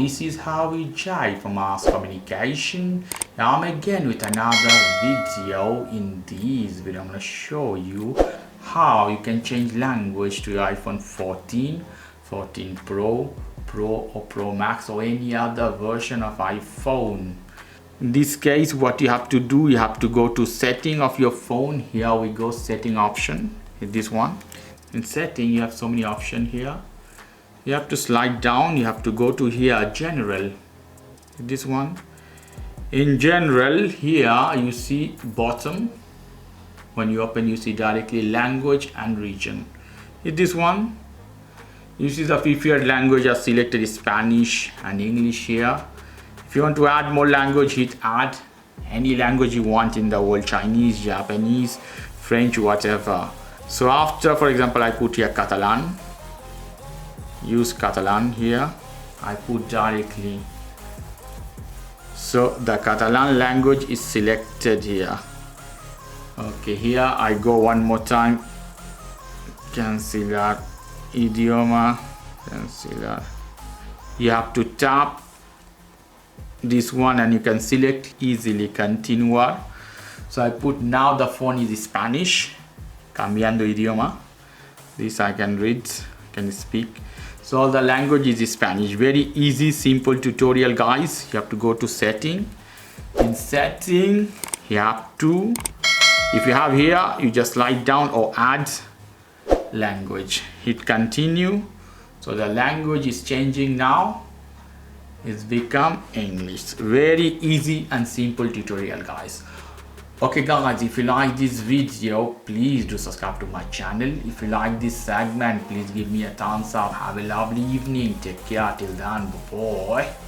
this is Harvey Jai from Mass Communication. I'm again with another video. In this video, I'm going to show you how you can change language to your iPhone 14, 14 Pro, Pro or Pro Max or any other version of iPhone. In this case, what you have to do, you have to go to setting of your phone. Here we go, setting option, this one. In setting, you have so many options here. You have to slide down, you have to go to here, general, this one. In general, here you see bottom, when you open you see directly language and region. Hit this one, you see the preferred language are selected Spanish and English here. If you want to add more language, hit add, any language you want in the world, Chinese, Japanese, French, whatever. So after, for example, I put here Catalan. Use Catalan here, I put directly, so the Catalan language is selected here. Okay, here I go one more time, cancelar idioma, cancelar. You have to tap this one and you can select easily continuar. So I put now the phone is Spanish, cambiando idioma. This I can read, can speak. So the language is Spanish. Very easy, simple tutorial, guys. You have to go to setting. In setting, you have to, if you have here, you just slide down or add language. Hit continue. So the language is changing now. It's become English. Very easy and simple tutorial, guys. Okay guys, if you like this video, please do subscribe to my channel. If you like this segment, please give me a thumbs up. Have a lovely evening. Take care till then. Bye bye.